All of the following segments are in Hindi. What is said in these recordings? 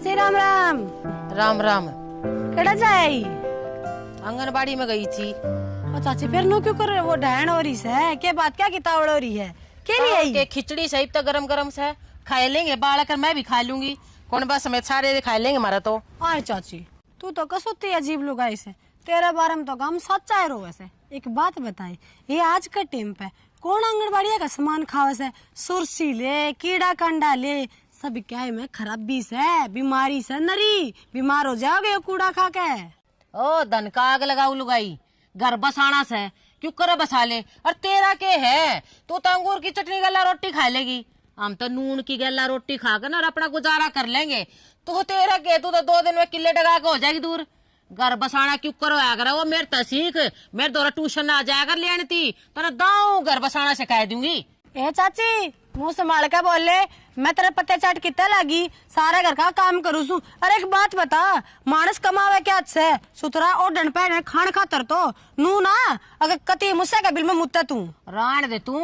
चाची राम राम। राम राम। केड़ा जाए? आंगनबाड़ी में गई थी। चाची फिर नो क्यों कर रहे? वो डहन हो रही है क्या? बात क्या कितावड़ हो रही है? के लिए आई? के खिचड़ी सही तो गरम गरम से खा लेंगे, बाल कर मैं भी खा लूंगी। कौन बस समेत सारे खा लेंगे हमारा तो। अरे चाची तू तो कसोती अजीब लुगाई से, तेरे बारे में तो काम सच्चा है। रो वैसे एक बात बताई, ये आज का टाइम पे कौन आंगनबाड़ी का सामान खावे से? सुरसी ले, कीड़ा कंडा ले, सब क्या है में खराबी से, बीमारी से नरी बीमार हो जाओगे कूड़ा खा के। ओ धन का आग लगाऊ लुगाई, घर बसाना से क्यों कर बसा ले। और तेरा के है, तू तो अंगूर की चटनी गला रोटी खा लेगी, हम तो नून की गला रोटी खा कर ना और अपना गुजारा कर लेंगे। तो तेरा के तू तो 2 दिन में किले टगा के हो जाएगी दूर। घर बसाना क्यों करो अगर वो मेरे तो सीख, मेरे दौरा ट्यूशन आ जाया कर लेनी थी तो ना दाऊ घर बसाना सिखा दूंगी। ए चाची मुंह संभाल के बोल ले, मैं तेरे पत्ते चाट कितना लागी, सारा घर का काम करू सू। अरे एक बात बता, मानस कमावे क्या से सुतरा और डन पे खान खातर तो नू ना अगर कति मुझसे का बिल में मुत्ता तू राण दे तू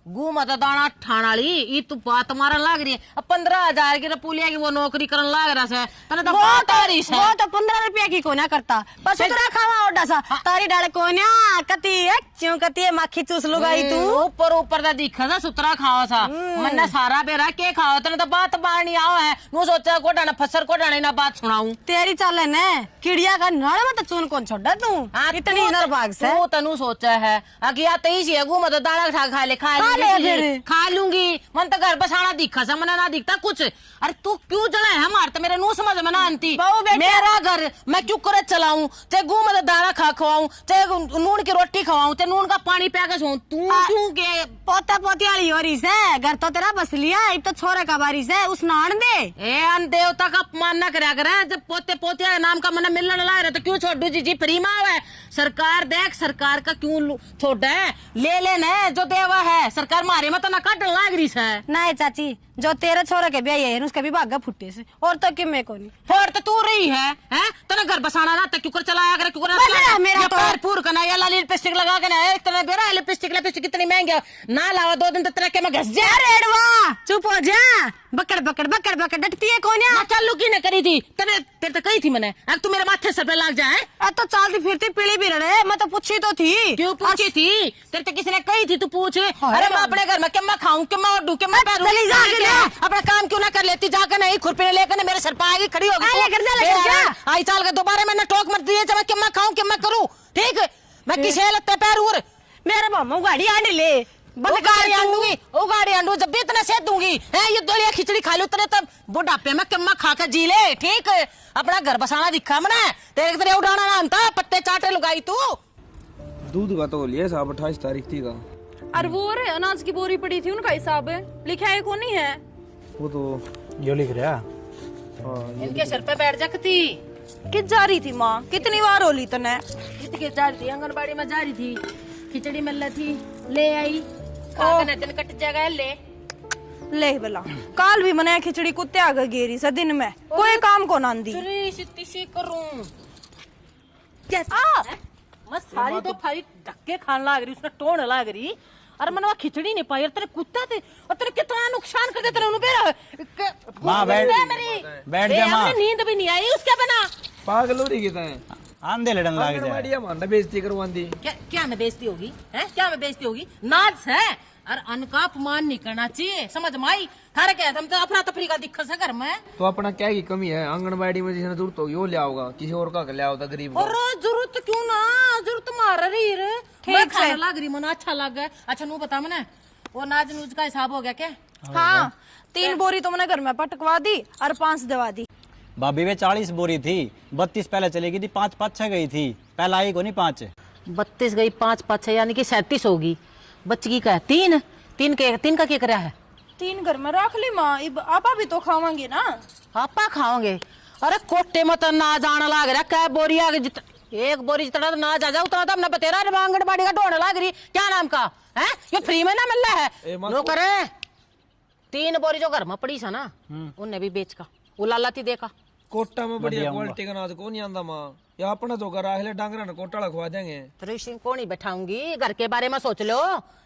गु मत दाना ठाण वाली ई तू बात मारन लाग रही है। 15,000 की पुलिया की वो नौकरी करन लाग रहा है तने तो बात आ रही है। वो तो 15 रुपया की कोना करता पर सुतरा खावा ओडा सा तारी डाले कोन्या कति है क्यों कति है माखी चूस लुगाई तू ऊपर ऊपर दा दिखा सा सुतरा खावा सा मन्ना सारा बेरा के खाओ तने तो बात बाणी आओ है नु सोचा को डाना फसर को डाने ना बात सुनाऊं तेरी चाले ने किड़िया का नड़ में तो चून कौन छोड़ा तू इतनी नर भाग से तू तनु सोचा है अगिया तेईस है गु मत दाना खा ले खा लूंगी मन तो घर बसाना दिखा सा मना ना दिखता कुछ। अरे तू क्यों जला है हमार तो मेरे नू समझ में ना आती। मेरा घर मैं क्यों करे चलाऊं, चाहे गु मत दाना खवाऊं, चाहे नून की रोटी खवाऊं, चाहे नून का पानी पिया के सोऊं, तू क्यों के पोता पोती वाली हो रही से घर तो तेरा बस लिया एक तो छोरे का बारी से उस नान दे ए अन देवता का अपमान ना करया करे। जब पोते पोतिया नाम का मन मिलने लगा रहे तो क्यों छोड़ जी फ्री में है। सरकार देख सरकार का क्यों छोड़ा है, ले लेने जो देवा है सरकार मारे में तो ना काट लाग रही है। नहीं चाची जो तेरे छोरे के ब्याह है उसका भी भागा फुटे से और तो कि मैं कोनी फोड़ तो तू रही है हैं तना घर बसाना ना क्यों कर चलाया कर क्यों कर मेरा तो पैर पूर करना या लाली लिपस्टिक लगा के ना एक तरह बेरा लिपस्टिक कितनी महंगी ना लावा 2 दिन तो तेरे के मैं घस जा रेडवा चुप हो जा बकड़ बकड़ बकड़ बकड़ डटती है कौन है चालू की ने करी थी तने तेरे तो कही थी मैंने अब तू मेरे माथे सर पे लग जाए तो चलती फिरती पीली भी रहे मैं तो पूछी तो थी क्यों पूछी थी तेरे तो किसी ने कही थी तू पूछ। अरे मैं अपने घर में क्या मैं खाऊं क्या मैं ओडू क्या मैं अपना काम क्यों ना कर लेती जाकर नहीं खुरपी लेकर ना मेरे सर पे आएगी खड़ी होगी आई चाल के दोबारा मैंने टोक मत दिए जब क्या मैं खाऊं क्या मैं करूं ठीक मैं किसे लगता पैर उर मेरे मामा गाड़ी आने ले गाड़ी आंडूंगी वो गाड़ी आंडू जब भी इतना सेध दूंगी है ये दलिया खिचड़ी खा लू तेरे तब बुढ़ापे में कम्मा खा कर जी ले ठीक अपना घर बसाना दिखा मना तेरे तरह उठाना ना था पत्ते चाटे लुगाई तू दूध का तो लिया साहब 28 तारीख थी का। और वो रे अनाज की बोरी पड़ी थी उनका हिसाब लिखा है कौन नहीं है वो तो यो लिख रहा इनके सर पे बैठ जाती किस जा रही थी माँ कितनी बार होली तने कितनी जा रही थी आंगनबाड़ी में जा रही थी खिचड़ी मिल रही थी ले आई खाकर दिन कट जाएगा ले बला काल भी मने खिचड़ी कुत्ते आगे गेरी से दिन में कोई काम को ना दी करूं क्या मैं सारी तो फारी धक्के खान लाग रही उसने टोन लाग रही अरे मनवा खिचड़ी नहीं पाई तेरे कुत्ता थे और तेरे कितना नुकसान कर देते तेरे माँ बैठ जा माँ नींद भी नहीं आई उसके बिना पागल हो रही कितना आंधे लड़न लाग जाए बढ़िया मानना बेइज्जती करवांदी क्या मैं बेइज्जती होगी हैं क्या मैं बेइज्जती होगी नाज है और अन्न का अपमान नहीं करना चाहिए समझ में आई थारे क्या हम तो अफरा तफरी का दिक्कत है घर में तो अपना क्या की कमी है आंगनबाड़ी में जिसने जरूरत होगी वो ले आओगा किसी और का ले आओगा गरीब और जरूरत क्यों ना जरूरत मार रही रे मैं खाने लग रही मन अच्छा लग गया। अच्छा नू बता मैंने वो नाज नूज का हिसाब हो गया क्या? हाँ 3 बोरी तो मैंने घर में पटकवा दी और 5 दवा दी। भाभी वे 40 बोरी थी 32 पहले चली गई थी 5 5 गई थी पहला आई को नहीं 5 32 गई 5 5 यानी कि 37 होगी बच्ची का 3 का क्या कराया है 3 घर में रख ली माँ आपा भी तो खावांगे ना आपा खाओगे। अरे कोटे मत ना जाना लाग रहा क्या बोरी आगे एक बोरी जितना तो ना जा जाओ उतना तो अपना बतेरा आंगनबाड़ी का ढोने लाग रही क्या नाम का है ये फ्री में ना मिल रहा है नो करे 3 बोरी जो घर में पड़ी सा ना उनने भी बेच का वो लाला थी देखा कोटा में बढ़िया क्वालिटी का अनाज को नहीं आंदा माँ, या अपना तो घर आखिर डांगरा ने कोटा खवा देंगे। त्रिशिंग को नहीं बैठाऊंगी, घर के बारे में सोच लो,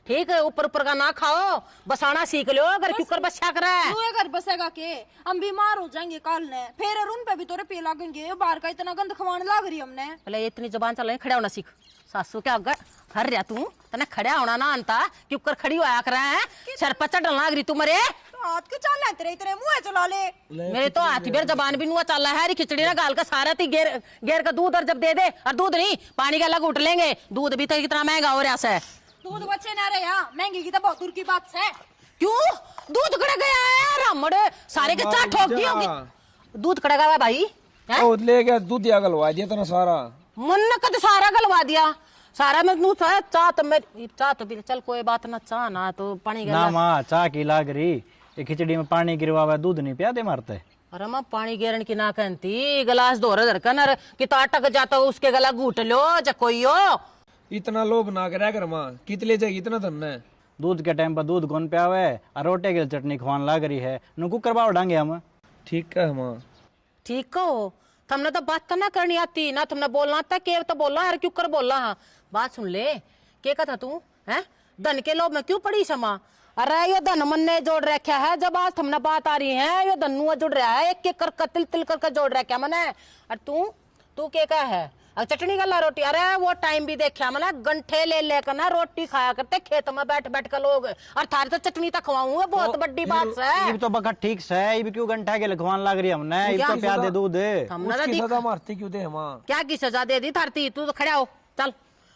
ठीक है? ऊपर ऊपर का ना खाओ, बसाना सीख लो, घर क्यों कर बसा कर तू ये घर बसेगा के? हम बीमार हो जाएंगे कल ने, फिर उन पे भी तोरे पे लगेंगे। बाहर का इतना गंद खवाने लग रही हमने। पहले इतनी जबान चल खड़ा होना सीख। सासू क्या अगर हर रहा तू तने खड़ा होना ना आंता, क्यों कर खड़ी होया कर है? सर पर चढ़ लाग रही तू मरे। हाथ के चाल है तेरे, इतने मुंह चला ले। मेरे तो हाथी बेर जबान भी नुआ चल रहा है। खिचड़ी ना गाल का सारा थी गेर का दूध, और जब दे दे, और दूध नहीं पानी का अलग उठ लेंगे। दूध भी तो कितना महंगा हो रहा है। दूध बच्चे ना रहे यहाँ, महंगी की तो बहुत दूर की बात है। क्यों दूध कड़ा गया है? रामड़े सारे के चार ठोक दी होगी। दूध कड़ा गया भाई, ओ ले गया दूध या गलवा दिया तना सारा। मन का तो सारा गलवा दिया सारा। मैं नू चाह तो मैं चाह तो भी चल कोई बात ना, चाह ना तो पानी ना माँ चाह की लाग रही, ये खिचड़ी में पानी गिरवा दूध नहीं पिया दे मारते। अरे माँ पानी गिरन की ना कहती, गिलास धोरे धरकन कि अटक जाता उसके गला घूट लो कोई हो। इतना लोभ ना करा कर माँ, कितले जाएगी इतना धन है। दूध के टाइम पर दूध कौन पियावे, और रोटे की चटनी खवान लाग रही है, नु कुकर बाव डांगे हम। ठीक है माँ। ठीक हो, तुमने तो बात तो ना करनी आती ना, तुमने बोलना था के तो बोलना यार, क्यों कर बोलना। हाँ बात सुन ले, क्या कहा तू है? धन के लोभ में क्यों पड़ी समा? अरे ये धन मन ने जोड़ रखा है। जब आज तुमने बात आ रही है, ये धनुआ जुड़ रहा है, एक एक कर तिल तिल कर जोड़ रखा मैंने। और तू क्या कहा है? चटनी गला रोटी, अरे वो टाइम भी देखा मैंने, गंठे ले लेकर ना रोटी खाया करते खेत में बैठ बैठ कर लोग, और थारे तो चटनी तक खवाऊंगा, बहुत बड़ी बात है। ये तो बखत ठीक से, ये भी क्यों घंटा के लिखवान लग रही हमने, ये तो प्यार दे दूध। उसकी सजा मारती क्यों दे माँ? क्या की सजा दे दी थारती? तू तो खड़ा हो, चल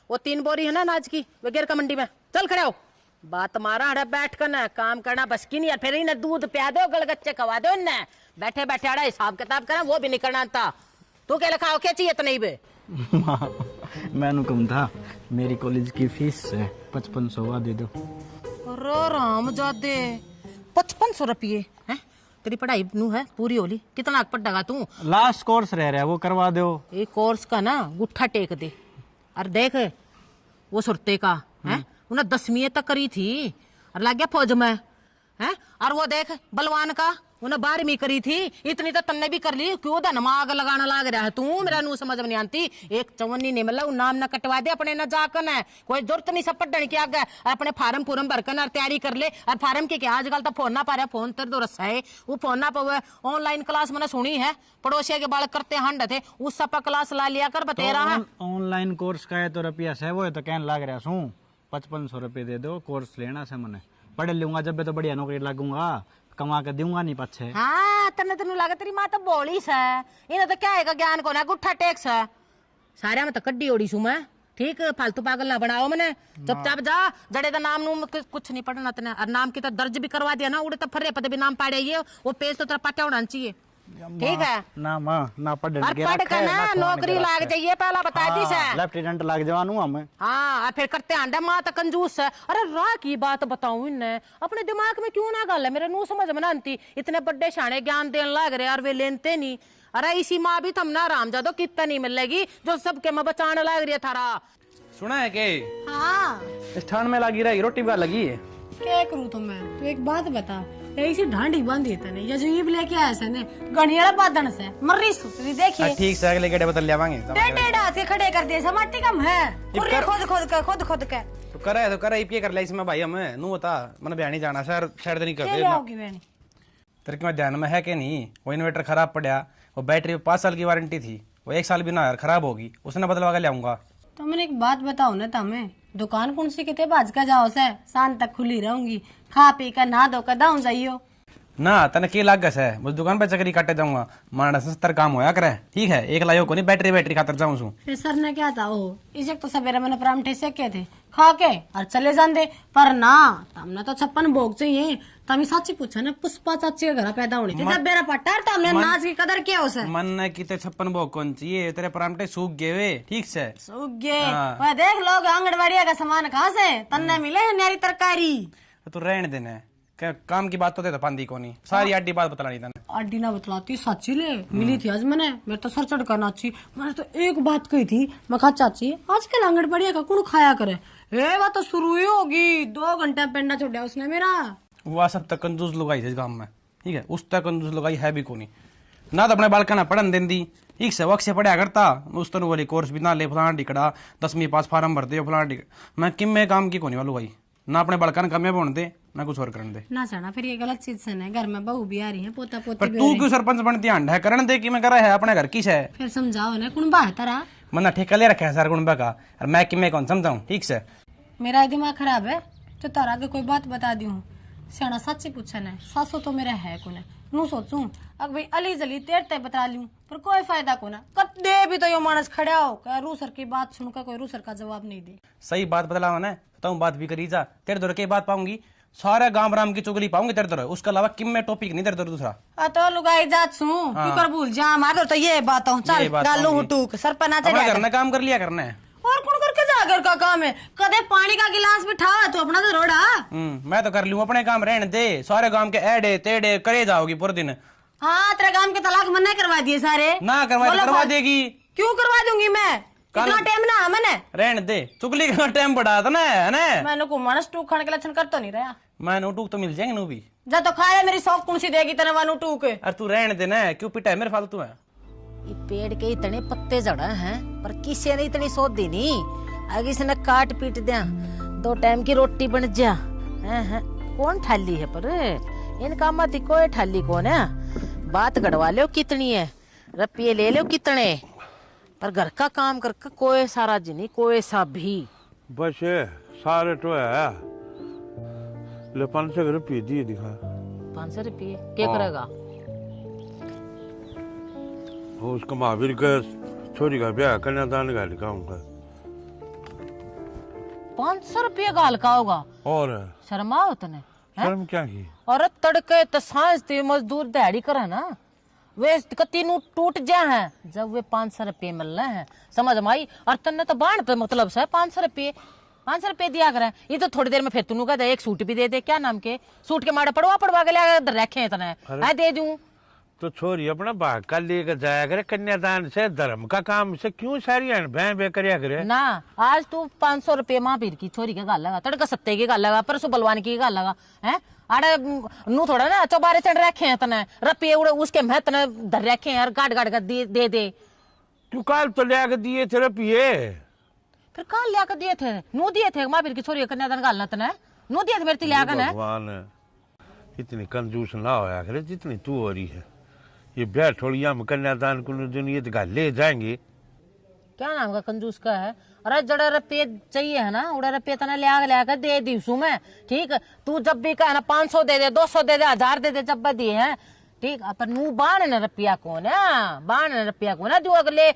वो 3 बोरी है ना अनाज की वगैरह का मंडी में, चल खड़ा हो। बात मारा अरे बैठ कर ना काम करना बस की नहीं यार, फिर इन्हें दूध पिया दो, गलगच्चे खवा दो इन्हें, बैठे बैठे अड़ा हिसाब किताब करा, वो भी नहीं करना था। तू क्या लिखा हो, क्या चाहिए तो नहीं बे? मैंने कहा था मेरी कॉलेज की फीस है 5500 दे दो। अरे राम जादे 5500 रुपये है? तेरी पढ़ाई नू है पूरी होली, कितना पढ़ेगा तू? लास्ट कोर्स रह रहा है वो करवा दो। एक कोर्स का ना गुट्ठा टेक दे, और देख वो सुरते का है, उन्हें 10वीं तक करी थी और लग गया फौज में है। और वो देख बलवान का, उन्हें 12वीं करी थी, इतनी तो तन्ने भी कर ली, क्यों धनमाग लगाना लाग रहा है तू? मेरा नू समझ में नहीं आती। एक चवन्नी नहीं मिला, नाम ना कटवा दे अपने ना जाकर है, कोई जरूरत नहीं सब पढ़ने की आगे, अपने फार्म पूरम भरकर और तैयारी कर ले। और फार्म के क्या आजकल तो फोन ना पा रहा, फोन तेरे दो रस्सा है, वो फोन ना पावे। ऑनलाइन क्लास मैंने सुनी है, पड़ोसिया के बालक करते हंड थे, उस सब क्लास ला लिया कर, बते रहा है। ऑनलाइन कोर्स का है तो रुपया है, वो तो कहने लग रहा सू 5500 रुपये दे दो, कोर्स लेना से मैंने पढ़ लूंगा, जब तो बढ़िया नौकरी लगूंगा, कमा कर दूंगा नहीं पछे। हाँ तन्ने तेन लगा तेरी माँ तो बोली है, इन्हें तो क्या है ज्ञान को ना, गुट्ठा टेक्स है सारे में तो कड्डी ओड़ी सू मैं, ठीक? फालतू पागल ना बनाओ मैंने, चुपचाप जा। जड़े तो नाम नूम कुछ नहीं पढ़ना तेने, और नाम की तो दर्ज भी करवा दिया ना, उड़े तो फर्रे पते भी नाम पाड़े, ये वो पेज तो तेरा पाटा होना चाहिए, ठीक है? ना माँ ना पढ़ पढ़ कर ना नौकरी लाग जाइए, पहला बता दी से लेफ्टिनेंट लाग जवानू हम। हाँ फिर करते आंडा माँ तो कंजूस है। अरे राह की बात बताऊं इन्हें, अपने दिमाग में क्यों ना गल है, मेरे नू समझ में ना आती, इतने बड़े शाने ज्ञान देने लग रहे और वे लेते नहीं। अरे इसी माँ भी तुम ना राम जादो कितना नहीं मिलेगी जो सबके में बचाने लग रही है थारा। सुना है के हाँ इस ठंड में लगी रही रोटी बा लगी है। क्या करूँ तुम्हें? तो एक बात बता, ऐसी ढांडी बांधी तने या जो ईब लेके आया से ने गणियाला बादन से मर्री सुसरी देखिए, ठीक से अगले गेड़े बदल लेवांगे। डेढ़ हाथ के खड़े कर दिए, समाटी कम है, खुद के तो करे ये कर ले इसमें भाई, हमें नू बता मन बयानी जाना सर शायद नहीं कर ले दे आओगी बहनी। तेरे के ध्यान में है कि नहीं, वो इन्वर्टर खराब पड़ा, वो बैटरी 5 साल की वारंटी थी, वो 1 साल भी ना यार खराब होगी, उसने बदलवा के लाऊंगा। तो मैंने एक बात बताओ ना तमें, दुकान कौन सी कितने बाज का जाओ से शाम तक खुली रहूंगी, खा पी कर नहा धो कर दाऊ जाइयो ना तने के लाग गस है, मुझे दुकान पे चक्री काटे जाऊंगा, माना 70 काम होया करे, ठीक है? एक लायो को नहीं बैटरी खातर जाऊं सू। फिर सर ने क्या था वो इसे तो सवेरे मैंने परामठे सेके थे, खा के और चले जाते, पर ना तमने तो 56 भोग चाहिए। तमी साची पूछा ना, पुष्पा चाची के घर पैदा होनी थी जब मेरा पट्टार, तमने नाच की कदर क्या उसे मन ने की 56 भोग कौन चाहिए, तेरे परामठे सूख गए वे, ठीक से सूख गए। वह देख लोग आंगनबाड़ी का सामान कहाँ से तन्ने मिले है, न्यारी तरकारी। तो रहने देने क्या काम की बात तो दे तो पांदी को नहीं, सारी आडी बात बतलानी तने। आडी ना बतलाती, सच्ची ले मिली थी आज मैंने, मेरे तो सर चढ़ कर नाची। मैंने तो एक बात कही थी, मैं कहा चाची आजकल आंगनबाड़ी का कौन खाया करे, ए बात तो शुरू ही होगी। 2 घंटे पेंडा छोड़ा उसने मेरा। वह सब तक कंजूस लुगाई थे इस गांव में, ठीक है? उस तक कंजूस लुगाई है भी को नहीं। ना तो अपने बालका ना पढ़न देंदी एक से वक्त से पढ़ा करता उस तरह वाली कोर्स भी ना ले फलाना टिकड़ा 10वीं पास फार्म भर दे फलाना टिकट मैं किम में काम की कोनी वालू भाई ना अपने बालका ने कामयाब होने दे ना कुछ और करने दे ना जाना फिर ये गलत चीज से ना, घर में बहू भी आ रही है, पोता पोती पर भी तू हो रही क्यों सरपंच बनती है करने दे कि मैं करा है अपने घर की है है। फिर समझाओ ना कुण बाहर तारा, मना ठेका ले रखा है सर गुणबा का और मैं कि मैं कौन समझाऊं ठीक से। मेरा दिमाग खराब है तो तारा आगे कोई बात बता दी हूँ, सियाना सच्ची पूछन है, सासो तो मेरा है कोने नू सोचूं अब भाई अली जली तेर ते बता लूं पर कोई फायदा को ना कदे भी तो यो मानस खड़ा हो क्या रूसर की बात सुनकर कोई रूसर का जवाब नहीं दे। सही बात बदलावा ना तो बात भी करी जा तेरे दर के बात पाऊंगी सारा गांव राम की चुगली पाऊंगी तेरे दर उसके अलावा किम में टॉपिक नहीं तेरे दर दूसरा। तो लुगाई जात सू क्यों कर भूल जा मार तो ये बात हो चल डालू हुटूक सरपना चढ़ा करना काम कर लिया करना है और कौन करके जा घर का काम है कदे पानी का गिलास बिठा तो अपना तो रोड़ा। मैं तो कर लूं अपने काम रहने दे सारे गांव के एडे तेड़े करे जाओगी पूरे दिन। हाँ तेरे काम के तलाक मना करवा दिए सारे ना करवा देगी क्यों करवा दूंगी मैं इतना टाइम ना मैंने रहने दे चुगली का टाइम बढ़ा था ना है ना मैंने को मानस टूक खाने के लक्षण कर तो नहीं रहा मैं नोटूक तो मिल जाएंगे नू भी जा तो खाया मेरी सौंफ कौन सी देगी तेरे वानू टूक। अरे तू रहने दे ना क्यों पिटा है मेरे फालतू है। ये पेड़ के इतने पत्ते जड़ा हैं पर किसी ने इतनी सोच दी नहीं आगे से न काट पीट दिया 2 टाइम की रोटी बन जा हैं कौन ठाली है पर इन कामा थी कोई ठाली कौन है बात गड़वा लो कितनी है रुपये ले लो कितने पर घर का काम करके कोई सारा जिनी कोई सा भी बस सारे तो है ले 500 रुपये दिए दिखा 500 रुपये क्या करेगा वो उसका महावीर का छोरी का ब्याह कन्यादान का लिखाऊंगा 500 रुपये गाल का होगा और शर्मा हो तने शर्म क्या की और तड़के तो सांझ ते मजदूर दिहाड़ी करे ना वे कती नु टूट जा है जब वे 500 रुपये मिल रहे हैं समझ में आई और तन्ने तो बाण पे मतलब से 500 रुपये दिया करे ये तो थोड़ी देर में फिर तू कहता एक सूट भी दे दे क्या नाम के सूट के माड़े पड़वा के ले रखे तने है दे दूं तो छोरी अपना भाग का लेकर जाया करे कन्यादान से धर्म का काम से क्यों सारी भैं बे करया करे ना आज तू 500 रुपये महावीर की छोरी के गाल लगा तड़का सत्ते की गाल लगा परसों बलवान की गाल लगा है आड़े नू थोड़ा ना चौबारे चढ़ रखे हैं तने रुपये उड़े उसके मैं तने धर रखे हैं और गाड़ के दे तू काल तो लिया के दिए थे रुपये फिर कहाँ लिया कर दिए थे नू दिए थे महावीर की छोरी कन्यादान गालना तने नू दिए थे मेरे लिया कर भगवान इतनी कंजूस ना होया करे जितनी तू हो रही है ये ब्याह ठोड़िया में कन्यादान को दुनिया ले जाएंगे क्या नाम का कंजूस का है अरे जड़ा रुपये चाहिए है ना उड़ा रुपये तना लिया कर दे दीसू मैं ठीक तू जब भी कहे ना 500 दे दे 200 दे दे 1000 दे दे जब दिए हैं ठीक पर नू बाण न रुपया कौन है बाण न रुपया कौन है जो अगले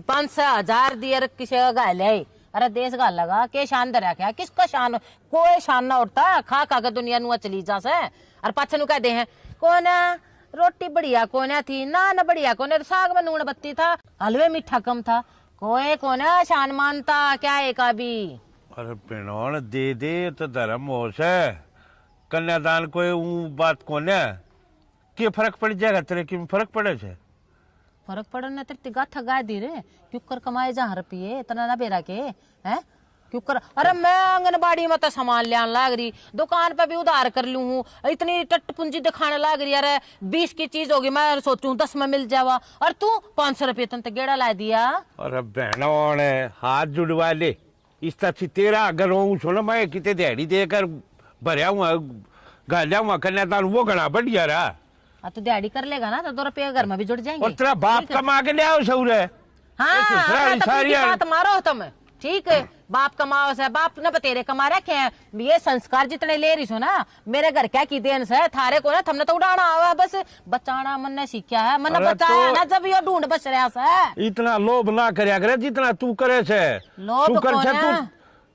500,000 दिए किसी का गाल है अरे देश गाल लगा के शान दे रखा किसका शान कोई शान ना उठता खा के दुनिया नुआ चली जा से और पाछे नु कहते हैं कौन रोटी बढ़िया कोने थी ना बढ़िया कोने साग में नून बत्ती था हलवे मीठा कम था कोई कोने शान मानता क्या है का भी। अरे पिनौन दे दे तो धर्म हो से कन्यादान कोई बात कोने के फर्क पड़ जाएगा तेरे की फर्क पड़े से फर्क पड़े ना तेरे गाथा गा दी रे क्यों कर कमाए जहाँ रुपये इतना ना बेरा के हैं क्यों कर अरे मैं आंगनबाड़ी में तो सामान ले लाग रही दुकान पे भी उधार कर लू हूँ इतनी टट पूंजी दिखाने लाग रही अरे 20 की चीज होगी मैं सोचूं 10 में मिल जावा और तू 500 रुपये तन गेड़ा ला दिया। अरे बहनों हाथ जुड़वा ले इस तरह तेरा अगर सुनो मैं कितने दिहाड़ी देकर भरया हुआ गालिया हुआ कन्यादान वो घना बढ़िया रहा तो दिहाड़ी कर लेगा ना तो 2 रुपये घर में भी जुड़ जाएंगे और तेरा बाप कमा के ले आओ सौरे हाँ बात मारो तुम ठीक है बाप कमाओ से बाप ने बतेरे कमा रखे हैं ये संस्कार जितने ले रही सो ना मेरे घर क्या की देन से थारे को ना थमने तो उड़ाना आवा बस बचाना मन ने सीखा है मन बचाया ना जब ये ढूंढ बच रहा से इतना लोभ ना करया करे जितना तू करे से लोभ तू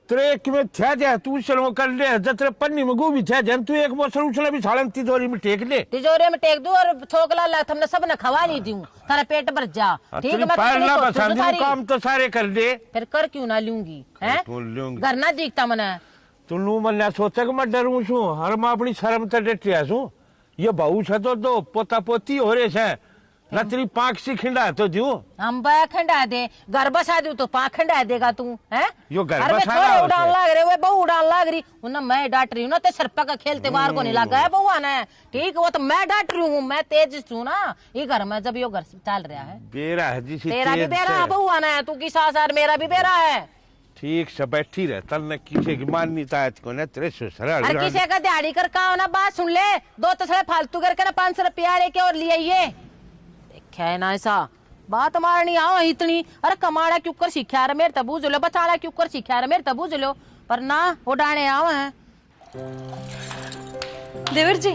तेरे में थे जा तू चलो कर ले जतरे पन्नी में गोभी थे जन तू एक मोसर उछला भी सालन तिजोरी में टेक ले तिजोरी में टेक दूं और छोकला ला हमने सब ने खवा नहीं दूं थारा पेट भर जा ठीक है मैं काम तो सारे कर दे फिर कर क्यों ना लूंगी हैं घर ना दिखता मने तू नू मन सोचे मैं डरू छू हर मैं अपनी शर्म तो डटिया छू ये बहू से तो पोता पोती हो रहे से रतरी पाक सी खिंडा तो जो हम बा खंडा दे, घर बसा दू तो पा खंडा देगा तू हैं? यो घर अरे बसा छोरे रहा उड़ान उसे। लाग रहे, वे बहू उड़ान लाग रही, उन्हें मैं डांट रही हूँ ना, ते सरपा का खेलते बाहर को नहीं लगा है बउआ ने, ठीक, वो तो मैं डांट रही हूँ, मैं तेज हूँ ना ये घर में, जब यो घर चल रहा है। बेरा है जी तेरा भी बेरा है बउआ ने, तू की सास मेरा भी बेरा है। ठीक से बैठी रहे, तल ने किसे की माननी ताज को ने तेरे ससुर अरे किसी का दिहाड़ी कर का ना, बात सुन ले, दो तसले फालतू करके ना 500 रुपया लेके और ले आइए, देखा है ना ऐसा बात मारनी आओ इतनी। अरे कमाड़ा क्यों कर सीखा रे मेरे तबू जो लो, बचाड़ा क्यों कर सीखा रे मेरे तबू जो लो, पर ना वो डाणे आओ हैं। देवर जी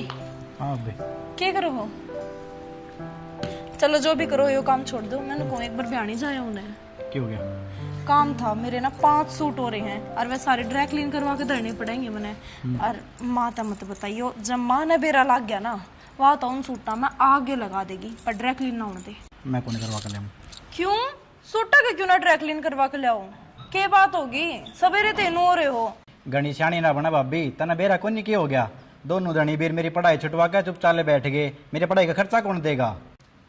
हाँ बे, क्या करो हो? चलो जो भी करो यो काम छोड़ दो, मैंने को एक बार ब्याह नहीं जाया उन्हें क्यों हो गया? काम था मेरे ना 5 सूट हो रहे हैं और वे सारे ड्राई क्लीन करवा के धरने पड़ेंगे मैंने। और माँ तो मत बताइयो, जब माँ ने बेरा लग गया ना वहाँ तो उन सूटा में आगे लगा देगी, पर ड्राई क्लीन ना होने दे। मैं कौन करवा कर ले? क्यों सूटा के क्यों ना ड्राई क्लीन करवा के लाओ? क्या बात होगी, सवेरे तेनू हो रहे हो। गणी सियाणी ना बना भाभी, तना बेरा कौन नहीं हो गया, दोनों धनी बेर मेरी पढ़ाई छुटवा के चुपचाप ले बैठ गए, मेरी पढ़ाई का खर्चा कौन देगा?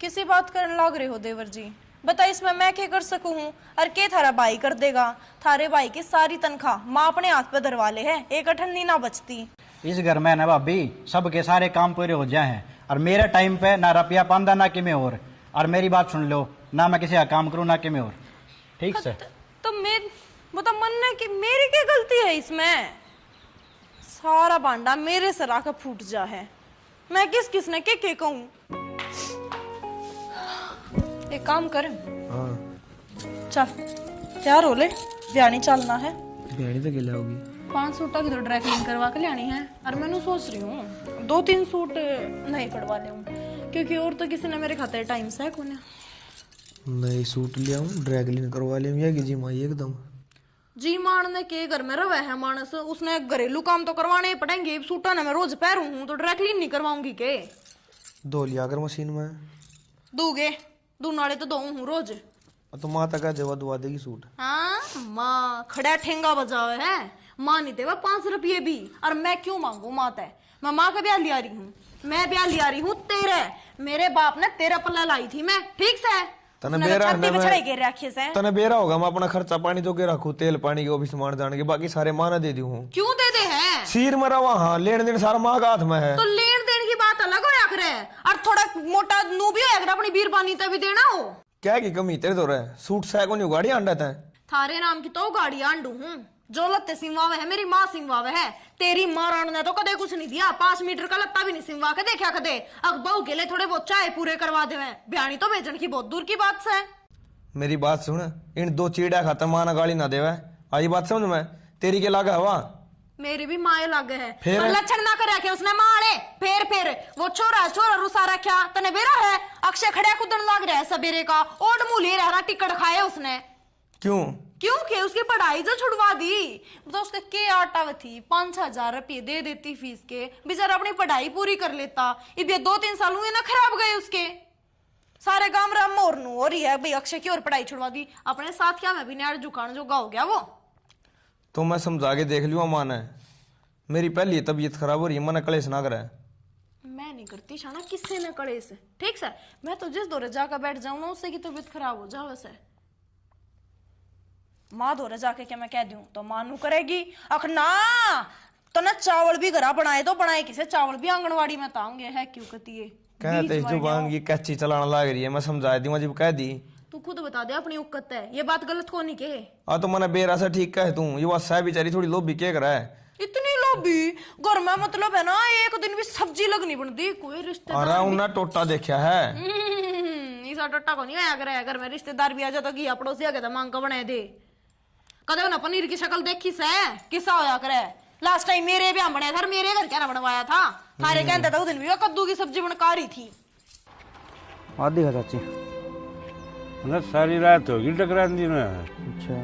किसी बात करने लग रहे हो देवर जी, बता इसमें मैं क्या कर सकूं हूँ? और के थारा भाई कर देगा? थारे भाई की सारी तनख्वाह माँ अपने हाथ पे धरवा ले है, एक अठन्नी ना बचती। इस घर में ना भाभी सबके सारे काम पूरे हो जाए हैं, और मेरे टाइम पे ना रुपया पांदा ना कि मैं और मेरी बात सुन लो, ना मैं किसी का काम करूँ ना कि मैं और, ठीक से? तो मैं वो तो मन है कि मेरी क्या गलती है इसमें? सारा भांडा मेरे सर आकर फूट जा है, मैं किस किसने के कहूँ? एक काम कर, चल तैयार हो ले, ब्यानी चलना है। ब्यानी तो गिला होगी। 5 सूटा की तो ड्राई क्लीन करवा के लानी है, और मैंने सोच रही हूँ 2-3 सूट नहीं कटवा ले, क्योंकि और तो किसी ने मेरे खाते टाइम से है कोने। नई सूट ले आऊं, ड्राई क्लीन करवा ले, ये की जी माई एकदम जी मान ने के घर में रवा है मानस, उसने घरेलू काम तो करवाने ही पड़ेंगे। सूटा ने मैं रोज पहनूं हूं तो ड्राई क्लीन नहीं करवाऊंगी के? धो लिया कर मशीन में। दूगे दू नाले तो दो हूं रोज। तो माँ तक देवा दुआ देगी सूट। हाँ माँ खड़ा ठेंगा बजावे है, माँ नहीं देवा 5 रुपये भी, और मैं क्यों मांगू माँ ते? मैं माँ का ब्याह लिया रही हूँ, मैं ब्याह लिया रही हूँ तेरे, मेरे बाप ने तेरा पल्ला लाई थी मैं, ठीक से? तने बेरा तने बेरा होगा, मैं अपना खर्चा पानी तो के रखू, तेल पानी के वो भी सामान जान के, बाकी सारे माँ ने दे दी हूँ। क्यों दे दे है? सिर मरा वहाँ, लेन देन सारा माँ का हाथ में है। तो लेन देन की बात अलग होया करे, और थोड़ा मोटा नू भी होया करे, अपनी बीरबानी तभी देना हो। क्या की कमी तेरे तो रहे, सूट सैको नहीं गाड़ी आंडा था। थारे नाम की तो गाड़ी आंडू हूँ, जो लत्ते सिंवावे है मेरी माँ सिंवावे है, तेरी माँ राण ने तो कदे कुछ नहीं दिया, 5 मीटर का लत्ता भी नहीं सिंवा के देखा कदे। अब बहू के लिए थोड़े बहुत चाय पूरे करवा दे, ब्यानी तो बेचन की बहुत दूर की बात है। मेरी बात सुन, इन 2 चीड़ा खातर माँ ना गाड़ी ना देवे, आई बात समझ में? तेरी के लागा हवा, मेरी भी माए लागे है, फिर? पर लक्षण ना करे के उसने मारे, फिर वो छोरा रुसा रखा तने बेरा है, अक्षय खड़े कुदन लाग रहा है सबेरे का, ओड मूली रहा टिकट खाए उसने। क्यों? क्योंकि उसकी पढ़ाई जो छुड़वा दी, तो उसके के आटा थी, 5-6 हजार रुपये दे देती फीस के, बेचारा अपनी पढ़ाई पूरी कर लेता। ये 2-3 साल हुए ना खराब गए उसके, सारे गांव राम मोरनू हो रही है भाई, अक्षय की और पढ़ाई छुड़वा दी, अपने साथ क्या मैं भी नाड़ झुकान जोगा हो गया वो। तो मैं समझा के देख लियो माँ ने, मेरी पहली तबीयत खराब हो रही है, मन कलेश ना करे। मैं नहीं करती शाना किससे न कड़े से, ठीक से? मैं तो जिस दौरे जाकर बैठ जाऊं ना उससे की तबीयत खराब हो जाए वैसे। माँ दौरे जाके क्या मैं कह दूं तो मानू करेगी, अख ना तो ना चावल भी घरा बनाए तो बनाए किसे, चावल भी आंगनवाड़ी में तांगे है क्यों कहती है? कहते इस जुबान की कैची चलाना लग रही है, मैं समझा दी, मैं जब कह दी। तू खुद बता दे अपनी उक्कत है, ये बात गलत को नहीं के? तो मैंने बेरा से ठीक कहे तू, ये बात सह बेचारी थोड़ी लोभी के करा है। इतनी लोभी घर में, मतलब है ना एक दिन भी सब्जी लगनी बनती, कोई रिश्तेदार अरे उन्हें टोटा देखा है, इसा टोटा को नहीं आया करे, अगर मैं रिश्तेदार भी आ जाता कि पड़ोसी आ गया था मांग का बनाए दे, कदे ना पनीर की शक्ल देखी से किसा होया करे। लास्ट टाइम मेरे भी बनाया था, मेरे घर क्या ना बनवाया था, थारे कहते था उस दिन भी कद्दू की सब्जी बनका रही थी। आधी का चाची ना सारी रात होगी टकरांदी में। अच्छा,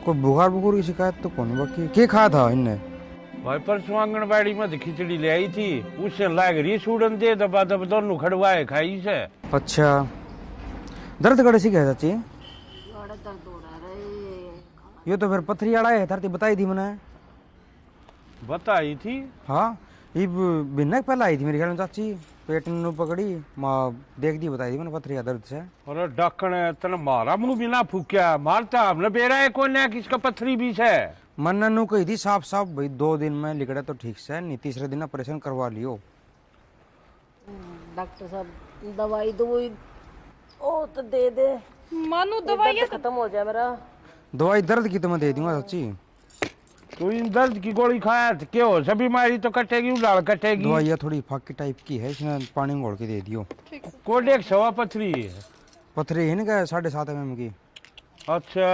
कोई बुखार बुखार की शिकायत तो कौन बाकी क्या खाया था इनने? भाई परसों आंगनबाड़ी में खिचड़ी ले आई थी, उससे लाग रही सूडन दे दबा दब दोनों खड़वाए खाई से। अच्छा, दर्द कड़े सी क्या चाची? ये तो फिर पथरी आड़ा है धरती बताई थी मैंने। बताई थी? हाँ, ये भिन्न पहले आई थी मेरे ख्याल में चाची, पेट ने पकड़ी माँ देख दी, बताई थी मैंने पथरी का दर्द से। अरे डकण तने मारा मुंह बिना फूक्या मारता हमने बेरा है कौन है किसका पत्थरी बीस है। मन नु कही थी साफ साफ भाई 2 दिन में लिखड़ा तो ठीक से नहीं, तीसरे दिन ऑपरेशन करवा लियो। डॉक्टर साहब दवाई दो ओ तो दे दे, मानो दवाई खत्म हो जाए मेरा। दवाई दर्द की तो मैं दे दूंगा चाची। तू इन दर्द की गोली खाया तो क्या हो, सभी बीमारी तो कटेगी उड़ाल कटेगी। दवाइयाँ थोड़ी फाकी टाइप की है, इसमें पानी में घोल के दे दियो। कोडेक सवा पथरी है। पथरी है ना क्या 7.5 mm की। अच्छा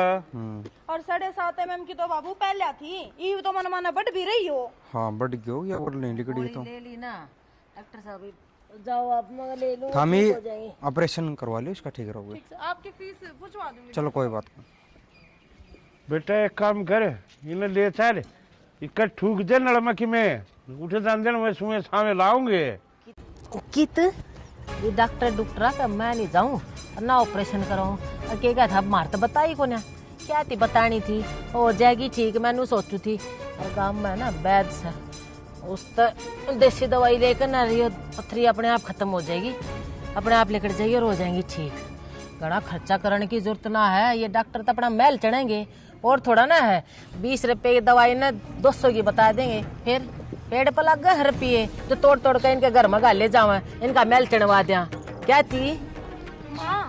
और 7.5 mm की तो बाबू पहले थी, ये तो मन माना बढ़ भी रही हो। हाँ बढ़ गयो या और नहीं लिकड़ी तो ले ली ना डॉक्टर साहब, जाओ आप मैं ले लूं, थामी ठीक हो जाएंगे। ऑपरेशन करवा लियो इसका, ठीक रहोगे। आपकी फीस पूछवा दूंगी। चलो कोई बात नहीं। बेटा एक काम कर, इन्हें ले चल इक्का ठूक दे नड़मकी में उठे जान देना, मैं सुबह सामने लाऊंगे। कित ये डॉक्टर डॉक्टर का मैं नहीं जाऊं ना ऑपरेशन कराऊं, और के क्या था मार तो बताई को ना, क्या थी बतानी थी, हो जाएगी ठीक, मैंने सोचू थी। और गांव में ना वैद से उस देसी दवाई लेकर ना ये पथरी अपने आप खत्म हो जाएगी, अपने आप लेकर जाइए और हो जाएंगी ठीक। घना खर्चा करने की जरूरत ना है, ये डॉक्टर तो अपना मैल चढ़ेंगे और थोड़ा ना है, 20 रुपए की दवाई ना 200 की बता देंगे, फिर पेड़ पर लग गए रुपये जो तोड़ तोड़ कर इनके घर में ले जावे, इनका मैल चढ़वा दिया। क्या थी माँ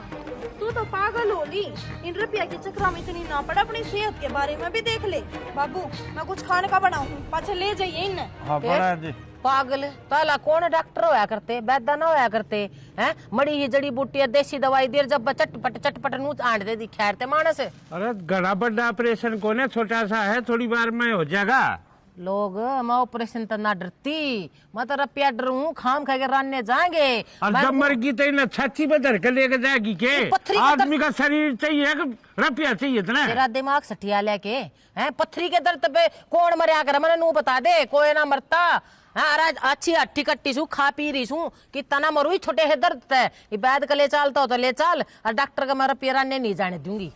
तू तो पागल हो ली, इन रुपया के चक्कर में इतनी ना पड़, अपनी सेहत के बारे में भी देख ले। बाबू मैं कुछ खाने का बनाऊं, पाछे ले जाइए इन। हाँ बना दे। पागल पहला कौन डॉक्टर होया करते, वैदा ना होया करते हैं, मड़ी ही जड़ी बूटी देसी दवाई देर जब चटपट नू आंट दे दी खैर ते मानस। अरे घना बड़ा ऑपरेशन कौन है, छोटा सा है, थोड़ी बार में हो जाएगा। लोग मैं ऑपरेशन तो ना डरती, मैं तो रुपया डरू, खाम खा के रान्ने जाएंगे। और जब मर गई तो इन्हें छाती पे धर के लेके जाएगी के? आदमी का शरीर चाहिए कि रुपया चाहिए इतना? तेरा दिमाग सठिया लेके हैं, पथरी के दर्द पे कौन मरिया कर, मैंने नू बता दे, कोई ना मरता। हाँ अच्छी हट्टी कट्टी छू, खा पी रही छू कि तना मरू ही छोटे है दर्द है, ये बैद का ले चालता हो तो ले चाल, और डॉक्टर का मैं रुपया रान्ने नहीं जाने दूंगी,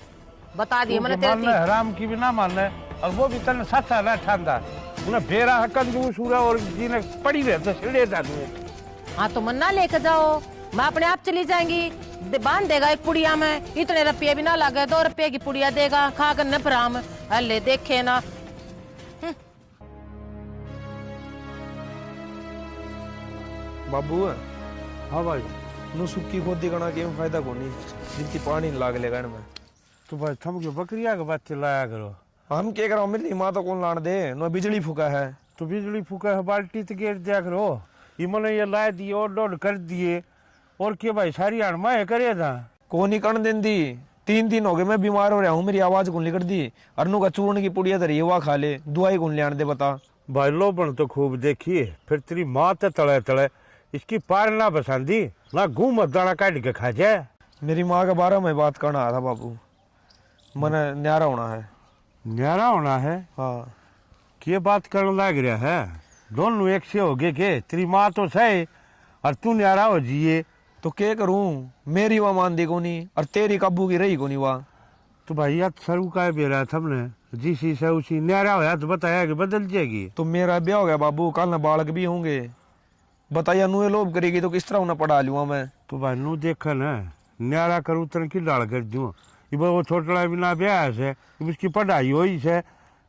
बता दिए मैंने तेरे। हराम की भी ना मान ले, और वो भी तन सच है ठंडा उन्हें बेरा कंजूस हुआ और जिन्हें पड़ी रहते सीढ़े जाते। हाँ तो मन्ना लेके जाओ, मैं अपने आप चली जाएंगी, बांध देगा एक पुड़िया में, इतने रुपये भी ना लगे, 2 रुपये की पुड़िया देगा, खा कर न फराम हले देखे ना। बाबू हाँ भाई नु सुक्की खोदी कना के फायदा कोनी, जिनकी पानी लाग लेगा इनमें। तो भाई थम क्यों बकरिया के बच्चे लाया करो। हम क्या करो, मेरी माँ तो कौन लान दे, नो बिजली फूका है। तो बिजली फूका है, बाल्टी तो गेट दिया करो, ये मैंने ये ला दिए और डोड कर दिए, और क्या भाई सारी अणमा करे था कौन ही कण दिन दी। 3 दिन हो गए मैं बीमार हो रहा हूँ, मेरी आवाज कौन निकल दी, अरनू का चूर्ण की पुड़िया धरी हुआ खा ले, दवाई कौन ले आन दे बता। भाई लोबन तो खूब देखिए, फिर तेरी माँ तो तले तले इसकी पार ना बसांदी ना घूम दाना काट के खा जाए। मेरी माँ के बारे में बात करना आया था बाबू, मने न्यारा होना है। न्यारा होना है? हाँ क्या बात करने लग रहा है, दोनों एक से हो गए के? तेरी माँ तो सही और तू न्यारा हो जिए तो क्या करूं, मेरी वह मान दी कोनी और तेरी काबू की रही कोनी वह। तो भाई यार सरू का बेरा था हमने जिसी से उसी न्यारा होया तो बताया कि बदल जाएगी। तो मेरा ब्याह हो गया बाबू, कल ना बालक भी होंगे, बताइए नू लोभ करेगी तो किस तरह उन्हें पढ़ा लूंगा मैं। तो भाई नू देखा ना न्यारा करूँ तरह की डाल कर दूँ, वो छोटा बिना ब्याह से उसकी पढ़ाई हो से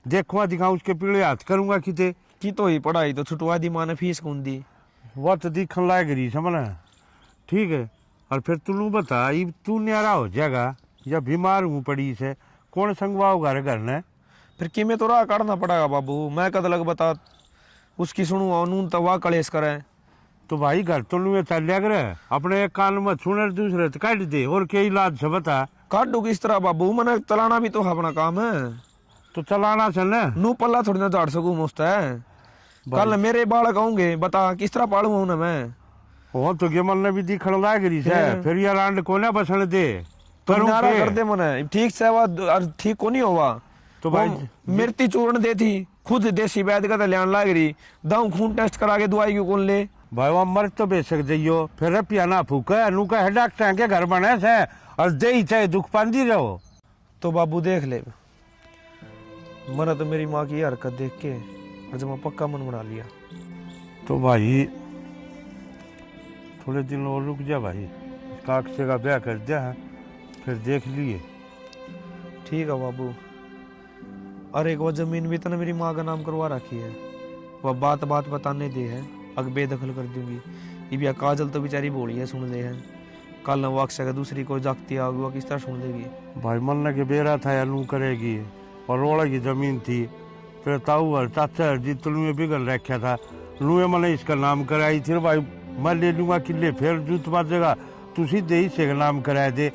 देखवा दिखाऊं उसके पीड़े हाथ करूंगा किते की तो ही पढ़ाई तो छुटवा दी माँ ने, फीस कौन दी। वो तो दिखन लायक रही समझ, ठीक है। और फिर तू बता ये तू न्यारा हो जाएगा या बीमार हूँ पड़ी से, कौन संगवाओ घर ने? फिर कि मैं तो राह काटना पड़ेगा बाबू, मैं कद लग बता उसकी सुनू नून तो वाह कलेश करे। तो भाई घर तो लू चल करे, अपने एक कान में सुने दूसरे तो काट दे, और क्या इलाज से बता। काटू किस तरह बाबू, मैंने चलाना भी तो अपना काम है। तो चलाना चल नू पल्ला थोड़ी ना झाड़ सकूं मुझसे है, कल मेरे बालक आऊंगे, बता किस तरह पालूंगा उन्हें मैं। वो तो के मन ने भी दिखण लाग रही है, फिर यार आंड कोने बसन दे तो नारा कर दे मने ठीक से हुआ, ठीक को नहीं हुआ तो भाई मिर्ती चूर्ण दे थी, खुद देसी वैद्य का ल्याण लाग रही, दाऊ खून टेस्ट करा के दवाई क्यों कौन ले। भाई वहाँ मर तो बेचक जाइयो, फिर रुपया ना फूका नू का डॉक्टर के घर बने से और दे ही चाहे दुख पांदी रहो। तो बाबू देख ले, मैंने तो मेरी माँ की हरकत देख के आज मैं पक्का मन बना लिया, तो भाई थोड़े दिन और रुक जा भाई, इसका अक्षय का ब्याह कर दिया है, फिर देख लिए। ठीक है बाबू। और एक वो जमीन भी तो ना मेरी माँ का नाम करवा रखी है, वह बात बात बताने दे है, अग बेदखल कर दूंगी। ये भी काजल तो बेचारी बोली है, सुन ले है। कल न वो अक्षय का दूसरी को जागती आ गई, किस तरह सुन लेगी। भाई मन के बेरा था या लू करेगी, और रोड़ा की जमीन थी, फिर ताऊ और चाचा जी तुलू बिगड़ रखा था, लूए मैंने इसका नाम कराई थी। भाई मैं ले लूंगा किले, फिर जूत बाजेगा तू सीधे इसे का नाम कराए दे।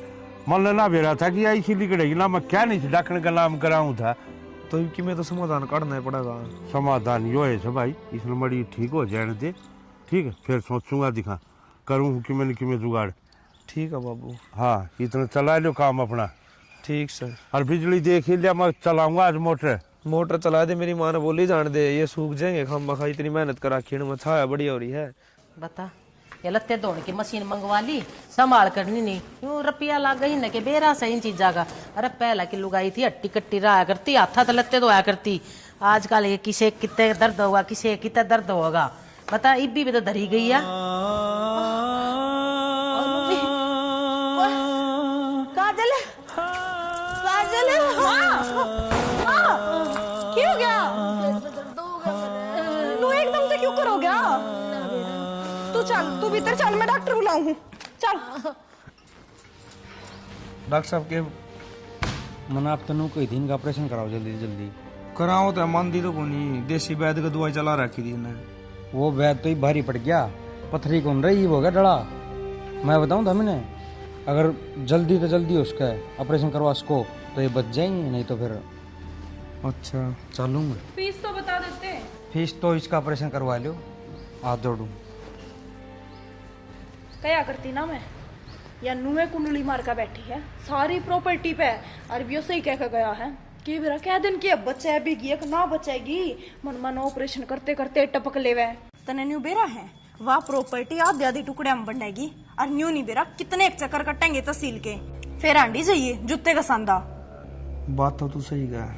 मन ना बेरा था कि ऐसी लिखड़ेगी ना, मैं क्या नहीं डाकण का नाम कराऊं था। तो इनकी में तो समाधान काटना ही पड़ेगा। समाधान यो है सब भाई, इसने मड़ी ठीक हो जाने दे, ठीक है, फिर सोचूंगा दिखा करूँ कि मैंने कि मैं जुगाड़। ठीक है बाबू। हाँ इतना चला लो काम अपना। ठीक सर। और बिजली देख ही लिया, मैं चलाऊंगा आज मोटर। मोटर चला दे, मेरी माँ ने बोली जान दे, ये सूख जाएंगे खम खा, इतनी मेहनत करा खीण में छाया बढ़िया हो रही है। बता, ये लत्ते धोने की मशीन मंगवा ली, संभाल करनी नहीं, यूं रुपया लग गई न के बेरा सही चीजा का। अरे पहला की लुगाई थी हट्टी कट्टी रहा करती, हाथा तो लत्ते धोया करती। आजकल ये किसे कितने दर्द होगा, किसे कितना दर्द होगा, बता। इब्बी भी तो धरी गई है। काजल काजल, क्या हो गया? तू एकदम से क्यों करो गया? तू चल, तू भीतर चल, मैं डॉक्टर बुलाऊं हूँ, चल। डॉक्टर साहब के मन आप तनु कोई दिन का ऑपरेशन कराओ जल्दी जल्दी। कराओ तो मान दी तो कोनी, देसी वैद्य का दवाई चला रखी थी ने। वो बैद तो ही भारी पड़ गया, पथरी कौन रही हो गया डड़ा। मैं बताऊं था मैंने, अगर जल्दी तो जल्दी उसका ऑपरेशन करवा सको तो ये बच जाएंगे, नहीं तो फिर अच्छा चालू मैं। फीस तो बता देते। फीस तो इसका ऑपरेशन करवा लो, हाथ जोड़ू। क्या करती ना मैं, या नुए कुंडली मार का बैठी है सारी प्रॉपर्टी पे, अरबियों से ही कह गया है कि मेरा क्या दिन की अब बचाएगी ना बचाएगी। मन मन ऑपरेशन करते करते टपक ले वे तने न्यू बेरा है, वह प्रॉपर्टी आधे आधे टुकड़े में बंटेगी, और न्यू नहीं बेरा कितने एक चक्कर कटेंगे तहसील के, फिर आंडी जाइए जूते का सांदा। बात तो तू सही कहा,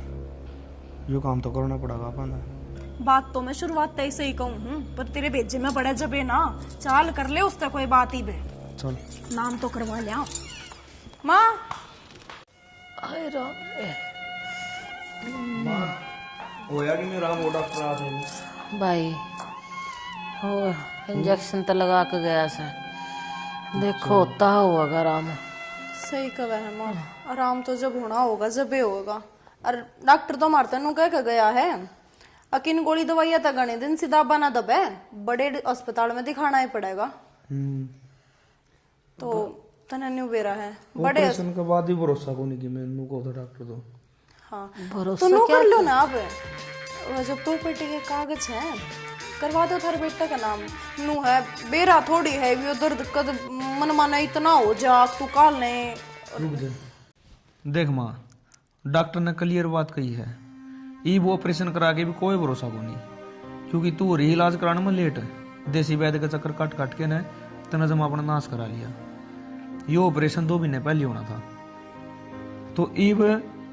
यो काम तो करना पड़ेगा अपन। बात तो मैं शुरुआत तय से ही कहूँ हूँ, पर तेरे भेजे में बड़ा जबे ना, चाल कर ले उससे कोई बात ही बे। चल नाम तो करवा लिया। माँ होया कि मेरा वो डॉक्टर आ थे भाई हो इंजेक्शन तो लगा के गया से, देखो होता होगा आराम। सही कहा है माँ, आराम तो जब होना होगा जब होगा। और डॉक्टर तो मारते नु कह गया है, अकिन गोली दवाइयां तो गणे दिन सीधा बना दबे, बड़े अस्पताल में दिखाना ही पड़ेगा। तो तने न्यू बेरा है बड़े ऑपरेशन के बाद ही भरोसा को नहीं कि मैं को डॉक्टर तो। हाँ भरोसा तो नो कर लो ना आप, जब प्रॉपर्टी के कागज हैं करवा दो थारे बेटा का नाम नू है, बेरा थोड़ी है भी दर्द कद मन माना इतना हो जा तू काल ने। रुक जा, देख माँ, डॉक्टर ने क्लियर बात कही है, ई वो ऑपरेशन करा के भी कोई भरोसा को नहीं, क्योंकि तू हो रही इलाज कराने में लेट है, देसी वैद्य का चक्कर काट काट के ने तना जमा अपना नाश करा लिया। ये ऑपरेशन 2 महीने पहले होना था, तो इब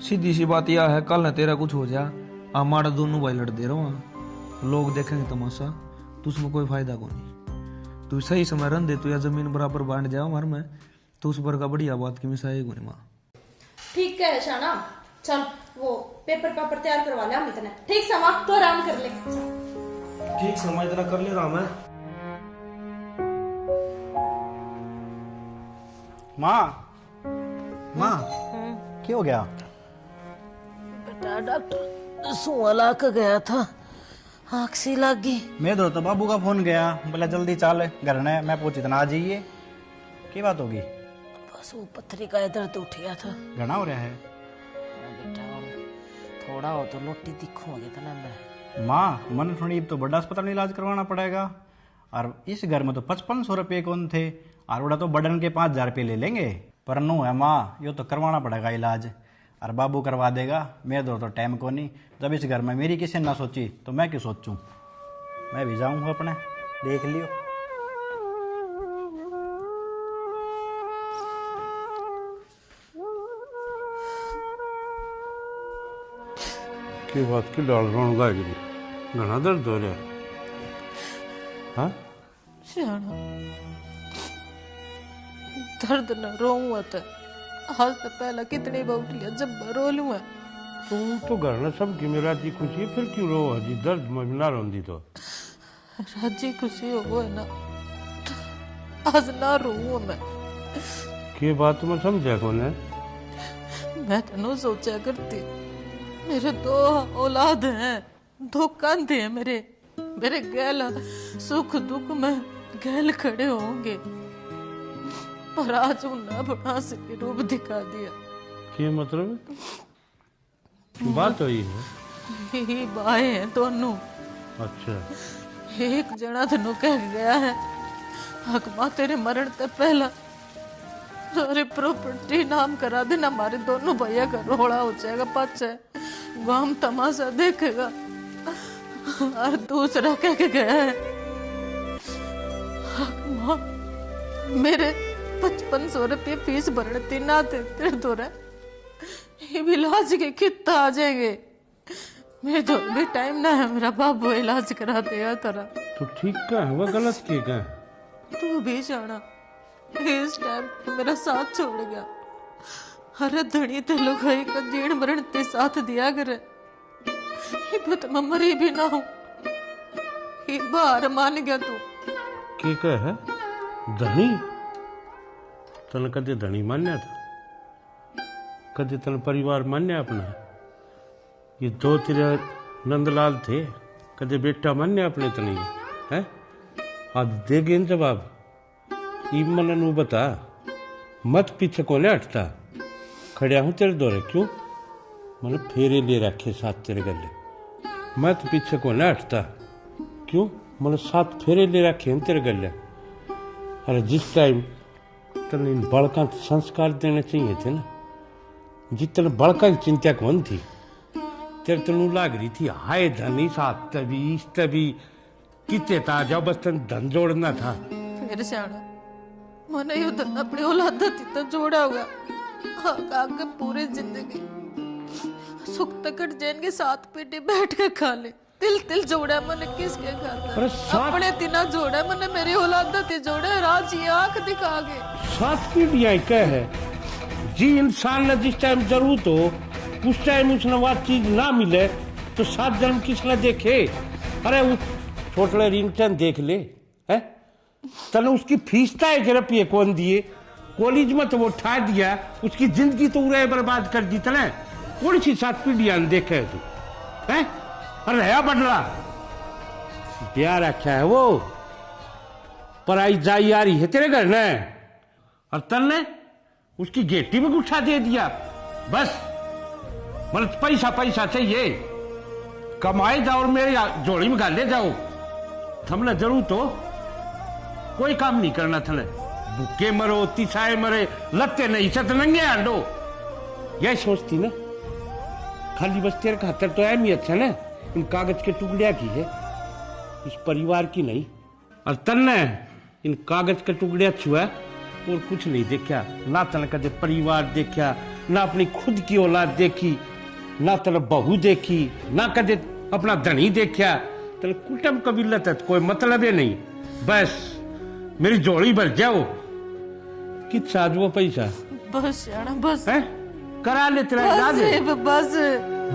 सीधी सी बात यह है, कल न तेरा कुछ हो जा, हमारा दोनों भाई लड़ दे रहा हूँ, लोग देखेंगे तमाशा, तो उसमें कोई फायदा को नहीं। तू सही समय रन दे, तू या जमीन बराबर बांट जाओ हमारे में, तो उस पर का बढ़िया बात की मिसाई गुनी माँ। ठीक है शाना, चल वो पेपर तैयार करवा लिया हम इतने, ठीक समा तो आराम कर ले। ठीक समय इतना कर ले रहा मैं। माँ माँ क्या हो गया? बेटा डॉक्टर सुला के गया था, आँख सी लग गई। मैं तो बाबू का फोन गया, बोला जल्दी चल घर ने, मैं पूछ इतना आ जाइए, क्या बात होगी? बस वो पथरी का दर्द उठ गया था। घना हो रहा है बेटा थोड़ा हो तो लोटी दिखोगे तो ना। माँ, मन थोड़ी तो बड़ा अस्पताल में इलाज करवाना पड़ेगा, और इस घर में तो 5500 रुपये कौन थे, और उड़ा तो बड़न के 5000 रुपये ले लेंगे, पर नो है माँ, यो तो करवाना पड़ेगा इलाज, और बाबू करवा देगा। मेरे दो तो टाइम को नहीं, जब इस घर में मेरी किसी ना सोची तो मैं क्यों सोचूं, मैं भी जाऊँगा अपने, देख लियो। की बात की लाल रोन गायगी घना दर्द हो रहा है। हाँ सियाना दर्द न रोऊं तो आज तो पहला कितनी बार लिया जब रो लूं तुम तो घर ना सब की मेरा जी खुशी फिर क्यों रो हजी दर्द में ना रोंदी तो राजी खुशी हो है ना आज ना रोऊं मैं के बात में समझा कौन है मैं तेनों सोचा करती मेरे दो औलाद हैं, दो कंधे हैं मेरे मेरे गैल सुख दुख में गैल खड़े होंगे, पर आज उन्हें बड़ा से रूप दिखा दिया। के मतलब बात हुई है? यही बाए हैं दोनों। अच्छा एक जना तेनों कह गया है हकमा तेरे मरण से पहला सारी प्रॉपर्टी नाम करा देना, हमारे दोनों भैया का रोड़ा हो जाएगा, पाछे गांव तमाशा देखेगा। और दूसरा कह के गया है हकमा मेरे 5500 रुपये फीस भरने तीन आते तेरे दौरे ये भी इलाज के कितना आ जाएंगे, मेरे तो भी टाइम ना है, मेरा बाबू इलाज करा देगा तेरा। तो ठीक का है वह गलत की का तू भी जाना इस टाइम मेरा साथ छोड़ गया, अरे धनी ते लुगाई का जीण मरण ते साथ दिया करे, ये तो मैं मरी भी ना हूँ, ये बाहर मान गया तू। के का है धनी तन कदे धनी मान्या था, कदे तन परिवार मान्या अपना, ये दो तेरे नंदलाल थे कदे बेटा मान्या अपने तनी है, आज देगे इन जवाब ई मन नू बता, मत पीछे को नहीं हटता, खड़िया हूं तेरे दौरे क्यों मन फेरे ले रखे साथ तेरे गले, मत पीछे को नहीं हटता क्यों मन साथ फेरे ले रखे हैं तेरे गले। अरे जिस टाइम तन इन बड़का संस्कार देने चाहिए थे ना, जितने बड़का की चिंता कौन थी तेरे तनु लाग रही थी हाय धनी साथ तभी कितने था जब बस तन धन जोड़ना था। फिर सियाना मैंने यू धन अपनी औलाद तो जोड़ा हुआ आगे पूरी जिंदगी सुख तकट जैन के साथ पेटे बैठ के खा ले, तिल तिल जोड़ा मैंने किसके घर अपने तिना जोड़ा मैंने मेरी औलाद जोड़ा राजी आंख दिखा के सात पीढ़ियां क्या है जी, इंसान ने जिस टाइम जरूरत हो उस टाइम उसने वह चीज ना मिले तो सात जन्म किसने देखे। अरे उस छोटे रिंगटन देख ले है तने उसकी फीस था रुपये कौन दिए, कॉलेज में तो वो ठा दिया, उसकी जिंदगी तो उड़े बर्बाद कर दी तने, कौन सी सात पीढ़ियां देखे तू है। अरे है बदला ब्याह रखा है वो पराई जाई आ रही है तेरे घर ने, और तन्ने उसकी गेटी में उठा दे दिया, बस मतलब पैसा पैसा चाहिए, कमाए जाओ और मेरे जोड़ी में गाले जाओ, थमने जरूर तो कोई काम नहीं करना थले, भूखे मरो तिसाए मरे लत्ते नहीं सत नंगे आंडो, यह सोचती ना खाली बस तेरे खातर तो अहमियत है ना इन कागज के टुकड़िया की है, इस परिवार की नहीं। और तन्ने इन कागज के टुकड़िया छुआ और कुछ नहीं देखा, ना तन कदे परिवार देखा, ना अपनी खुद की औलाद देखी, ना तन बहू देखी, ना कदे अपना धनी देखा, तन कुटुंब कबीलत है कोई मतलब है नहीं, बस मेरी जोड़ी भर जाओ कि साज वो पैसा बस यार बस है करा ले तेरा इलाज बस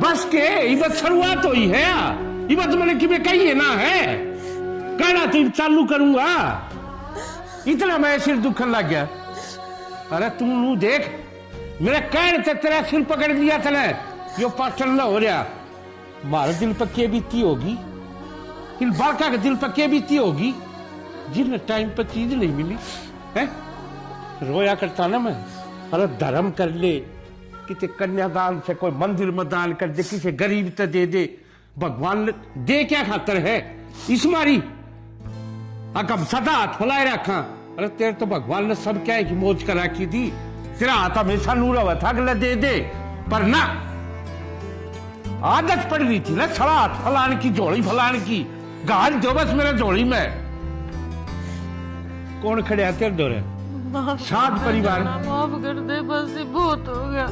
बस के ये बात शुरुआत हुई है, ये बात मैंने कि कही है ना है कहना तो चालू करूंगा, इतना मैं सिर दुखन लग गया। अरे तुम नू देख मेरे कहने से तेरा सिर पकड़ दिया था यो पाचल न हो रहा, मारे दिल पर के बीती होगी, इन बालका के दिल पर के बीती होगी जिन टाइम पर चीज नहीं मिली है, रोया करता ना मैं। अरे धर्म कर ले, किसी कन्यादान से कोई मंदिर में दान कर दे, किसी गरीब तो दे दे, भगवान दे क्या खातर है इस मारी अकम सदा हाथ फैलाए रखा। अरे तेरे तो भगवान ने सब क्या है कि मौज करा की थी, तेरा हाथ हमेशा नूरा हुआ था अगला दे दे, पर ना आदत पड़ रही थी ना सड़ा हाथ फैलाने की, जोड़ी फैलाने की, गाल दो बस मेरे जोड़ी में। कौन खड़े हैं तेरे दौरे सात परिवार, माफ कर दे बस बहुत हो गया।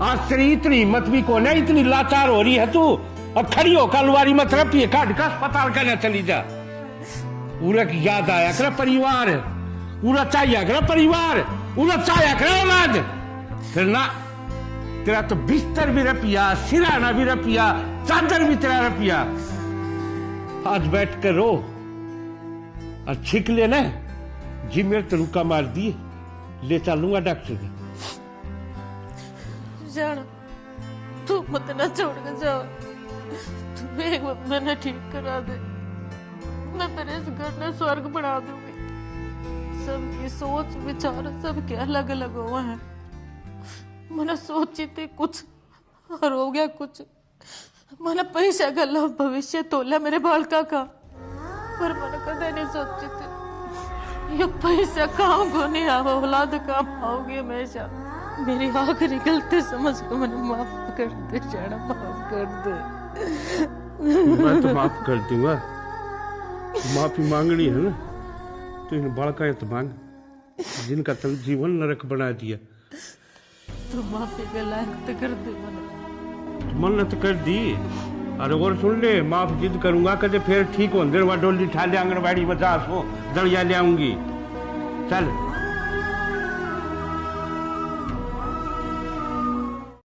आज तेरी इतनी हिम्मत भी कौन है, इतनी लाचार हो रही है तू, और खड़ी हो कलवारी मत रखिए काट का अस्पताल का न चली जा। उरा की याद आया कर परिवार, उरा चाहिए कर परिवार, उरा चाहिए कर औलाद। फिर ना तेरा तो बिस्तर भी रपिया, सिराना भी रपिया, चादर भी तेरा रपिया। आज बैठ कर रो और छिक लेना जी मेरे तरुका मार दिए, ले चलूंगा डॉक्टर के। जाना तू मत ना छोड़ के जाओ, तू एक बार मैंने ठीक करा दे, मैं तेरे इस घर में स्वर्ग बना दूंगी। सबकी सोच विचार सबके अलग अलग हुआ है। मैंने सोची थी कुछ और हो गया कुछ। मैंने पैसा गला भविष्य तोला मेरे बालका का, पर मैंने कदे नहीं सोची थी ये पैसा काम को नहीं आवा, औलाद काम आओगी हमेशा। मेरी आखिरी गलती समझ को मैंने माफ कर दे जाना, माफ कर दे। मैं तो माफ कर दूंगा, माफी मांगनी है ना तो इन बालका तो मांग जिनका तन जीवन नरक बना दिया। तो माफी के लायक तो कर दे मैंने। मन्नत कर दी। अरे और सुन ले, माफ जिद करूंगा कदे फिर ठीक हो, डोली ठा ले आंगनबाड़ी में जा सो दड़िया ले आऊंगी। चल